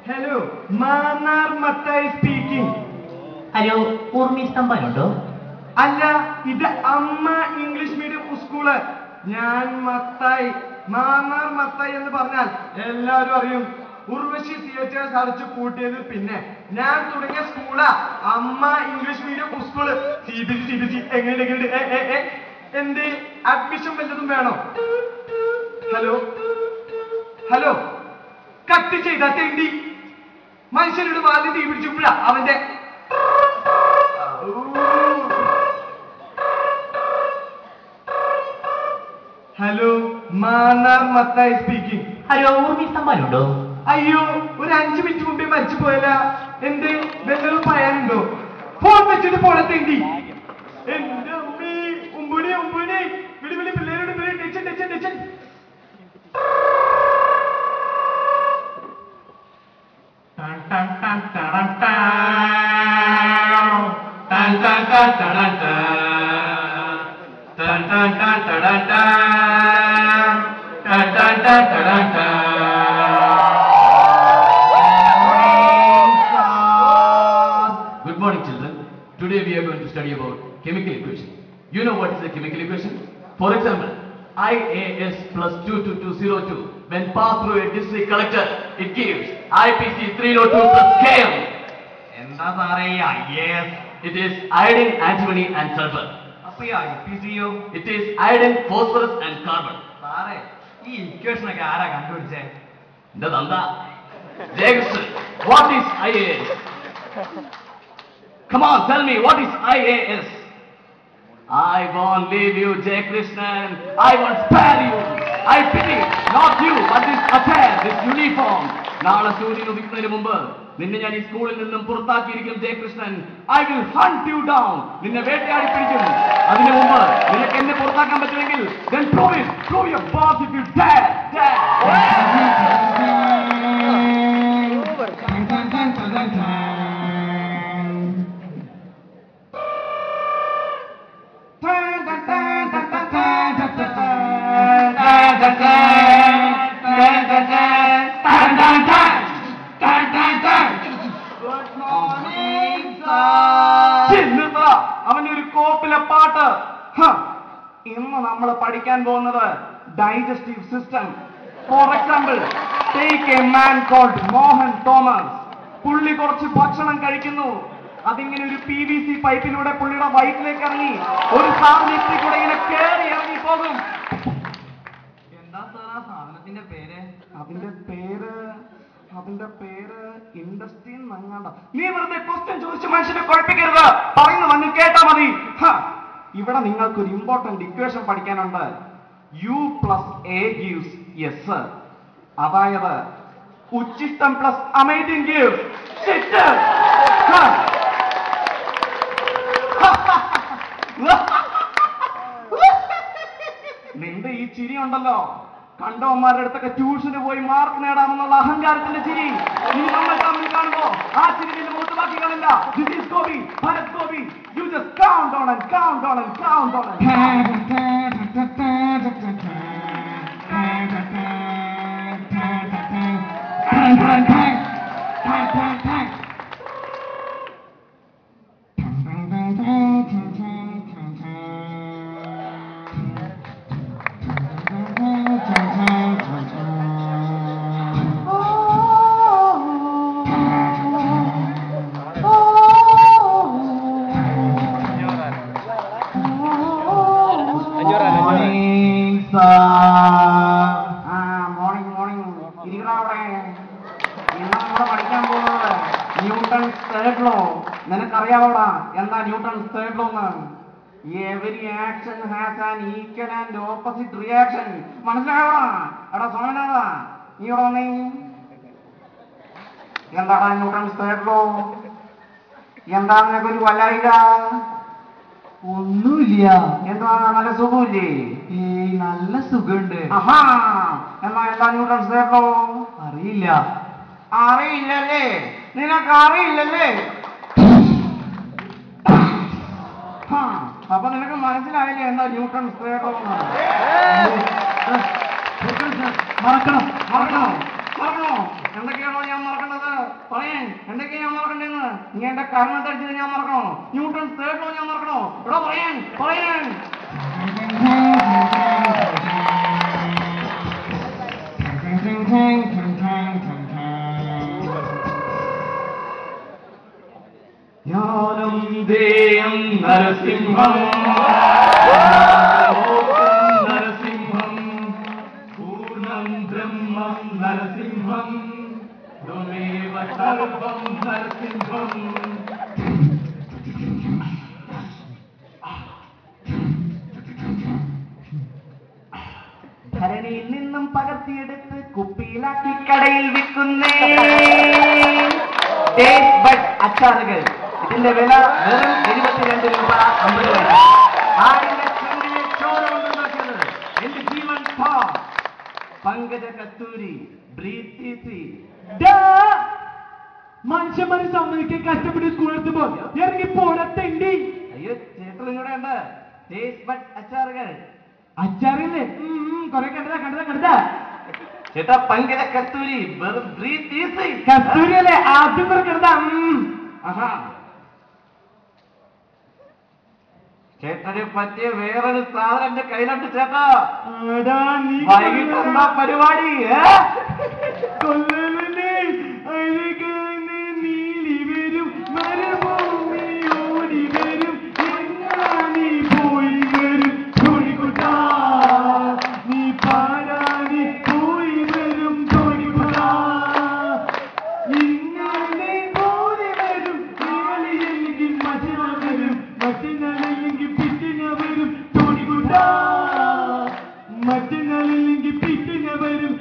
Hello, Mannar Mathai speaking. Hello, ഊർമി സ്തംഭനുണ്ടോ? അല്ല, ഇത് അമ്മ ഇംഗ്ലീഷ് മീഡിയം സ്കൂള്. ഞാൻ മത്തായി, മാന്നാർ മത്തായി എന്ന് പറഞ്ഞാൽ എല്ലാവരും അറിയും. ഉർവശി തിയേറ്റേഴ്സ് അടച്ചു കൂട്ടിയത് പിന്നെ ഞാൻ തുടങ്ങിയ സ്കൂളാ അമ്മ ഇംഗ്ലീഷ് മീഡിയം സ്കൂള്. CBSE എങ്ങനെയുണ്ട്? എന്തേ അഡ്മിഷൻ വല്ലതും വേണോ? ഹലോ ഹലോ, കട്ട് ചെയ്ത തെണ്ടി മനുഷ്യരുടെ വാലി തീ പിടിച്ചപ്പോഴാ അവന്റെ. Hello, Mannar Mathai speaking. Hello, ഊർമി സ്തംഭനുണ്ടോ? അയ്യോ, ഒരു 5 മിനിറ്റ് മുമ്പേ മരിച്ചു പോയല്ല. എന്ത് വല്ലതും പറയാനുണ്ടോ? ഫോൺ വെച്ചിട്ട് പോണത്തേണ്ടി. എന്റെ അമ്മേ, ഉമ്പുണി വിളി പിള്ളേരോട് tension. Good morning, children. Today we are going to study about chemical equation. You know what is a chemical equation? For example, IAS plus 22202 when passed through a district collector, it gives IPC 302 plus Km. എന്താ സാറേ IAS? It is iodine, antimony and sulfur. അപ്പൊ ഈ IPCയോ? It is iodine, phosphorus and carbon. സാറേ, ഈ equation ഒക്കെ ആരാ കണ്ടുപിടിച്ചേ? The Danda. Jaykrishnan, what is IAS? Come on, tell me, what is IAS? I won't leave you, Jaykrishnan. I won't spare you. I pity not you, but this affair, this uniform. നാളെ സൂര്യൻ ഉദിക്കുന്നതിന് മുമ്പ് നിന്നെ ഞാൻ ഈ സ്കൂളിൽ നിന്നും പുറത്താക്കിയിരിക്കും Jayakrishnan. I will hunt you down. നിന്നെ വേട്ടയാടി പിടിക്കും. അതിനു മുമ്പ് നിനക്ക് എന്നെ പുറത്താക്കാൻ പറ്റുമെങ്കിൽ then prove it. Prove your boss if you dare. അവനൊരു കോപ്പിലെ പാട്ട്. ഇന്ന് നമ്മൾ പഠിക്കാൻ പോകുന്നത് digestive system. For example, take a man called Mohan Thomas. പുള്ളി കുറച്ച് ഭക്ഷണം കഴിക്കുന്നു. അതിങ്ങനെ ഒരു PVC പൈപ്പിലൂടെ പുള്ളിയുടെ വയറ്റിലേക്ക് ഇറങ്ങി ഒരു സാധനത്തിൽ കൂടെ ഇങ്ങനെ കേറി ഇറങ്ങി പോകും. എന്താ സാർ ആ സാധനത്തിന്റെ പേര്? അതിന്റെ പേര് ഇൻഡസ്ട്രി നങ്ങാണ്ട. നീ വെറുതെ ക്വസ്റ്റ്യൻ ചോദിച്ച് മനുഷ്യനെ കുഴപ്പിക്കരുത്. പറയുന്നു വന്ന് കേട്ടാ മതി. ഇവിടെ നിങ്ങൾക്കൊരു ഇമ്പോർട്ടന്റ് ഇക്വേഷൻ പഠിക്കാനുണ്ട്. U plus A gives S. അതായത് ഉച്ചിഷ്ടം പ്ലസ് അമേസിംഗ് gives shit. നിന്റെ ഈ ചിരി ഉണ്ടല്ലോ, കണ്ടവന്മാരുടെ അടുത്തൊക്കെ ട്യൂഷന് പോയി മാർക്ക് നേടാമെന്നുള്ള അഹങ്കാരത്തിന്റെ ചിരി നീ നമ്മൾ തമ്മിൽ കാണുമ്പോ ആ ചിരി നിന്റെ മുഖത്ത് ബാക്കി കാണില്ല. This is Gobi, Bharat Gobi. You just count on and count on and count on and നിനക്കറിയാവോടാ എന്താ ന്യൂട്ടൺസ് തേർഡ് ലോ എന്ന്? Every action has an equal and opposite reaction. മനസ്സിലായോടാ? എടാ സോമനാടാ, നീ ഇവിടെ വന്നേ. എന്താടാ ന്യൂട്ടൺസ് തേർഡ് ലോ? എന്താ നിനക്കൊരു വല്ലായിക? ഒന്നുമില്ല. എന്താ നല്ല സുഖമില്ലേ? നല്ല സുഖമുണ്ട്. ആഹാ, എന്നാ എന്താ ന്യൂട്ടൺസ് തേർഡ് ലോ? അറിയില്ല. അറിയില്ലല്ലേ? നിനക്ക് അറിയില്ലല്ലേ? അപ്പൊ നിനക്ക് മനസ്സിലായില്ലേ എന്താ ന്യൂട്ടൺസ് തേർഡ് ലോ? മറക്കണോ? എന്തൊക്കെയാണോ ഞാൻ മറക്കേണ്ടത്? കാരണം തടിച്ചത് ഞാൻ മറക്കണോ? ന്യൂട്ടൺ തേർഡ് ലോ ഞാൻ മറക്കണോ? ഇവിടെ പറയാൻ പറയാൻ ജ്ഞാനം ദേയം നരസിംഹം നരസിംഹം പൂർണ്ണം ബ്രഹ്മം നരസിംഹം ത്വമേവ സർവം നരസിംഹം. ധരണിയിൽ നിന്നും പകർത്തിയെടുത്ത് കുപ്പിയിലാക്കി കടയിൽ വിൽക്കുന്നേ ടേസ്റ്റ് ബഡ് അച്ചാറുകൾ. ഇതിന്റെ വില വെറും 72 രൂപ 50 പൈസ. ആടിന്റെ ചങ്കിലെ ചോര കൊണ്ടുണ്ടാക്കിയത് എന്റെ ജീവൻ പങ്കജ കസ്തൂരി ബ്രീത്ത് ഈസി. മനുഷ്യന്മാരെ സമ്മതിക്കാൻ കഷ്ടപ്പെട്ട് സ്കൂളെത്തുമ്പോൾ ഇറങ്ങി പോടത്തേണ്ടി. അയ്യോ ചേട്ടൻ ഇങ്ങോട്ട് ഉണ്ട്. ടേസ്റ്റ് ബഡ് അച്ചാറുകൾ. അച്ചാറില്ലേ? കൊറേ കണ്ടതാ കണ്ടതാ കണ്ടതാ. ചേട്ടാ പങ്കജ കസ്തൂരി വെറും ബ്രീത്ത് ഈസി. കസ്തൂരി അല്ലേ? ആദ്യം കുറെ കണ്ടതാ. ആഹാ ചേട്ടന് പറ്റിയ വേറൊരു സാധനം എന്റെ കയ്യിലുണ്ട് ചേട്ടാ. വൈകിട്ട് എന്താ പരിപാടി? നീലി വരും മരുഭൂമി ഓടി വരും നീ പോയി വരും ധോണിക്കുട്ടാ നീ പാരാനി പോയി വരും ധോണിക്കുട്ടാ ഇങ്ങനെ പോയി വരും നീളിയെങ്കിൽ മറ്റന വരും മറ്റനാളില്ലെങ്കിൽ പിറ്റിന വരും ധോണിക്കുട്ടാ മറ്റനാളില്ലെങ്കിൽ പിറ്റിന വരും